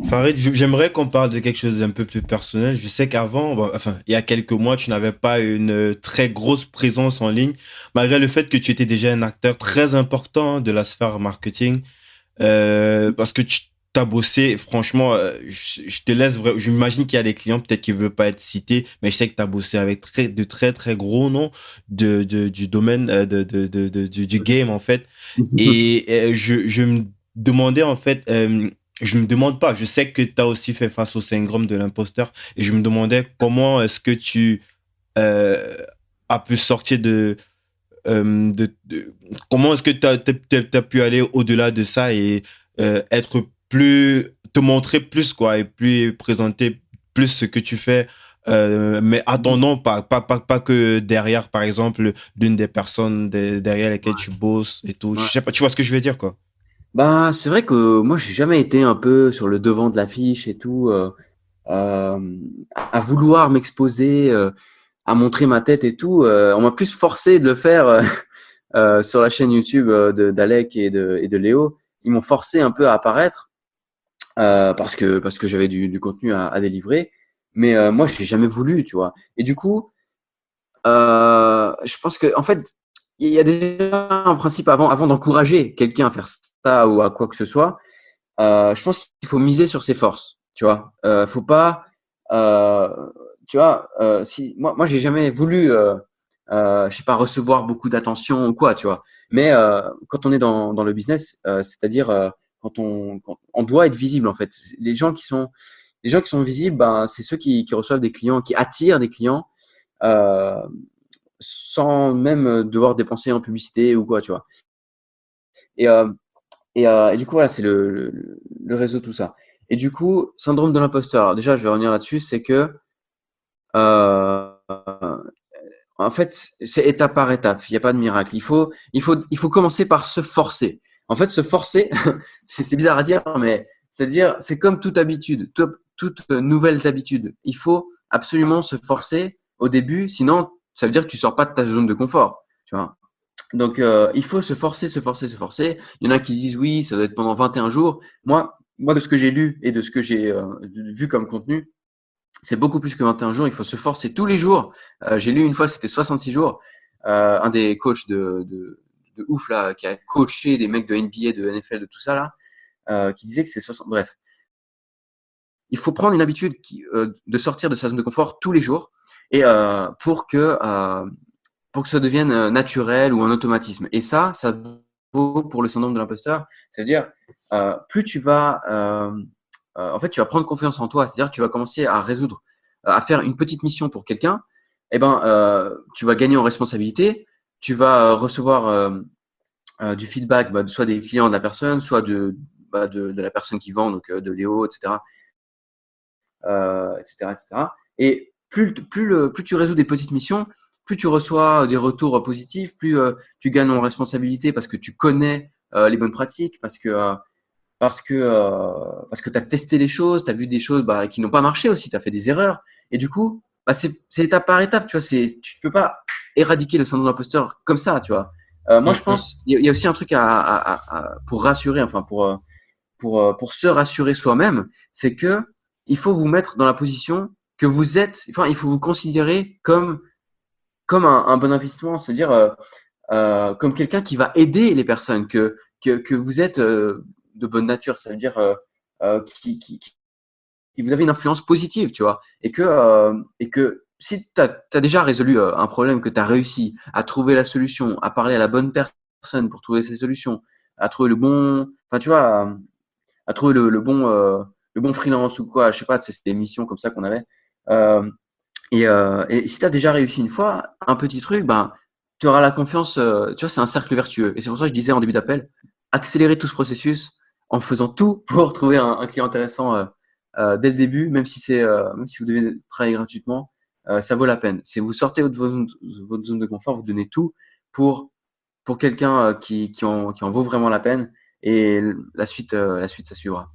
Farid, j'aimerais qu'on parle de quelque chose d'un peu plus personnel. Je sais qu'avant, bon, enfin, il y a quelques mois, tu n'avais pas une très grosse présence en ligne, malgré le fait que tu étais déjà un acteur très important de la sphère marketing, parce que tu as bossé, franchement, je te laisse, j'imagine qu'il y a des clients peut-être qui ne veulent pas être cités, mais je sais que tu as bossé avec de très, très gros noms du domaine du game, en fait. Et je me demandais, en fait, je me demande pas, je sais que tu as aussi fait face au syndrome de l'imposteur et je me demandais comment est-ce que tu euh, as pu sortir comment est-ce que tu as pu aller au-delà de ça et être plus, te montrer plus quoi et puis présenter plus ce que tu fais, mais attendant pas que derrière, par exemple, l'une des personnes derrière lesquelles tu Ouais, bosses et tout. Je ouais. sais pas, tu vois ce que je veux dire, quoi. Bah, c'est vrai que moi, j'ai jamais été un peu sur le devant de l'affiche et tout, à vouloir m'exposer, à montrer ma tête et tout. On m'a plus forcé de le faire sur la chaîne YouTube d'Alec et de Léo. Ils m'ont forcé un peu à apparaître parce que j'avais du contenu à délivrer. Mais moi, j'ai jamais voulu, tu vois. Et du coup, je pense que en fait, il y a déjà un principe avant d'encourager quelqu'un à faire ça ou à quoi que ce soit. Je pense qu'il faut miser sur ses forces, tu vois. Faut pas, euh, tu vois, si moi j'ai jamais voulu, je sais pas, recevoir beaucoup d'attention ou quoi, tu vois. Mais quand on est dans le business, c'est-à-dire quand on doit être visible en fait. Les gens qui sont visibles, ben, c'est ceux qui reçoivent des clients, qui attirent des clients. Euh, Sans même devoir dépenser en publicité ou quoi, tu vois. Et, euh, et du coup, voilà, c'est le réseau, tout ça. Et du coup, syndrome de l'imposteur. Alors déjà, je vais revenir là-dessus, c'est que euh, en fait, c'est étape par étape. Il n'y a pas de miracle. Il faut commencer par se forcer. En fait, se forcer, c'est bizarre à dire, mais c'est-à-dire, c'est comme toute habitude, toute nouvelles habitudes. Il faut absolument se forcer au début, sinon, ça veut dire que tu sors pas de ta zone de confort. Tu vois. Donc, il faut se forcer, se forcer, se forcer. Il y en a qui disent oui, ça doit être pendant 21 jours. Moi, de ce que j'ai lu et de ce que j'ai vu comme contenu, c'est beaucoup plus que 21 jours. Il faut se forcer tous les jours. J'ai lu une fois, c'était 66 jours. Un des coachs de ouf là, qui a coaché des mecs de NBA, de NFL, de tout ça là, qui disait que c'est 60. Bref, il faut prendre une habitude de sortir de sa zone de confort tous les jours et pour que ça devienne naturel ou un automatisme. Et ça vaut pour le syndrome de l'imposteur. C'est-à-dire, plus tu vas, en fait, tu vas prendre confiance en toi. C'est-à-dire, tu vas commencer à résoudre, à faire une petite mission pour quelqu'un. Eh ben, tu vas gagner en responsabilité. Tu vas recevoir du feedback, bah, soit des clients de la personne, soit de la personne qui vend, donc de Léo, etc., etc., etc. Et plus tu résous des petites missions, plus tu reçois des retours positifs, plus tu gagnes en responsabilité parce que tu connais les bonnes pratiques, parce que tu as testé les choses, tu as vu des choses bah, qui n'ont pas marché aussi, tu as fait des erreurs. Et du coup, bah, c'est étape par étape, tu vois. Tu ne peux pas éradiquer le syndrome de l'imposteur comme ça, tu vois. Moi, je Hum, hum. pense, il y a aussi un truc pour rassurer, enfin, pour se rassurer soi-même, c'est que il faut vous mettre dans la position que vous êtes, enfin, il faut vous considérer comme un bon investissement, c'est-à-dire comme quelqu'un qui va aider les personnes, que vous êtes de bonne nature, ça veut dire qui vous avez une influence positive, tu vois, et que si tu as déjà résolu un problème, que tu as réussi à trouver la solution, à parler à la bonne personne pour trouver ces solutions, à trouver le bon, enfin tu vois, à trouver le bon freelance ou quoi, je sais pas, c'est des missions comme ça qu'on avait. Euh, et si tu as déjà réussi une fois, un petit truc, ben, tu auras la confiance, tu vois, c'est un cercle vertueux. Et c'est pour ça que je disais en début d'appel, accélérer tout ce processus en faisant tout pour trouver un client intéressant dès le début, même si vous devez travailler gratuitement, ça vaut la peine. Si vous sortez de votre zone de confort, vous donnez tout pour, pour quelqu'un qui en vaut vraiment la peine et la suite, ça suivra.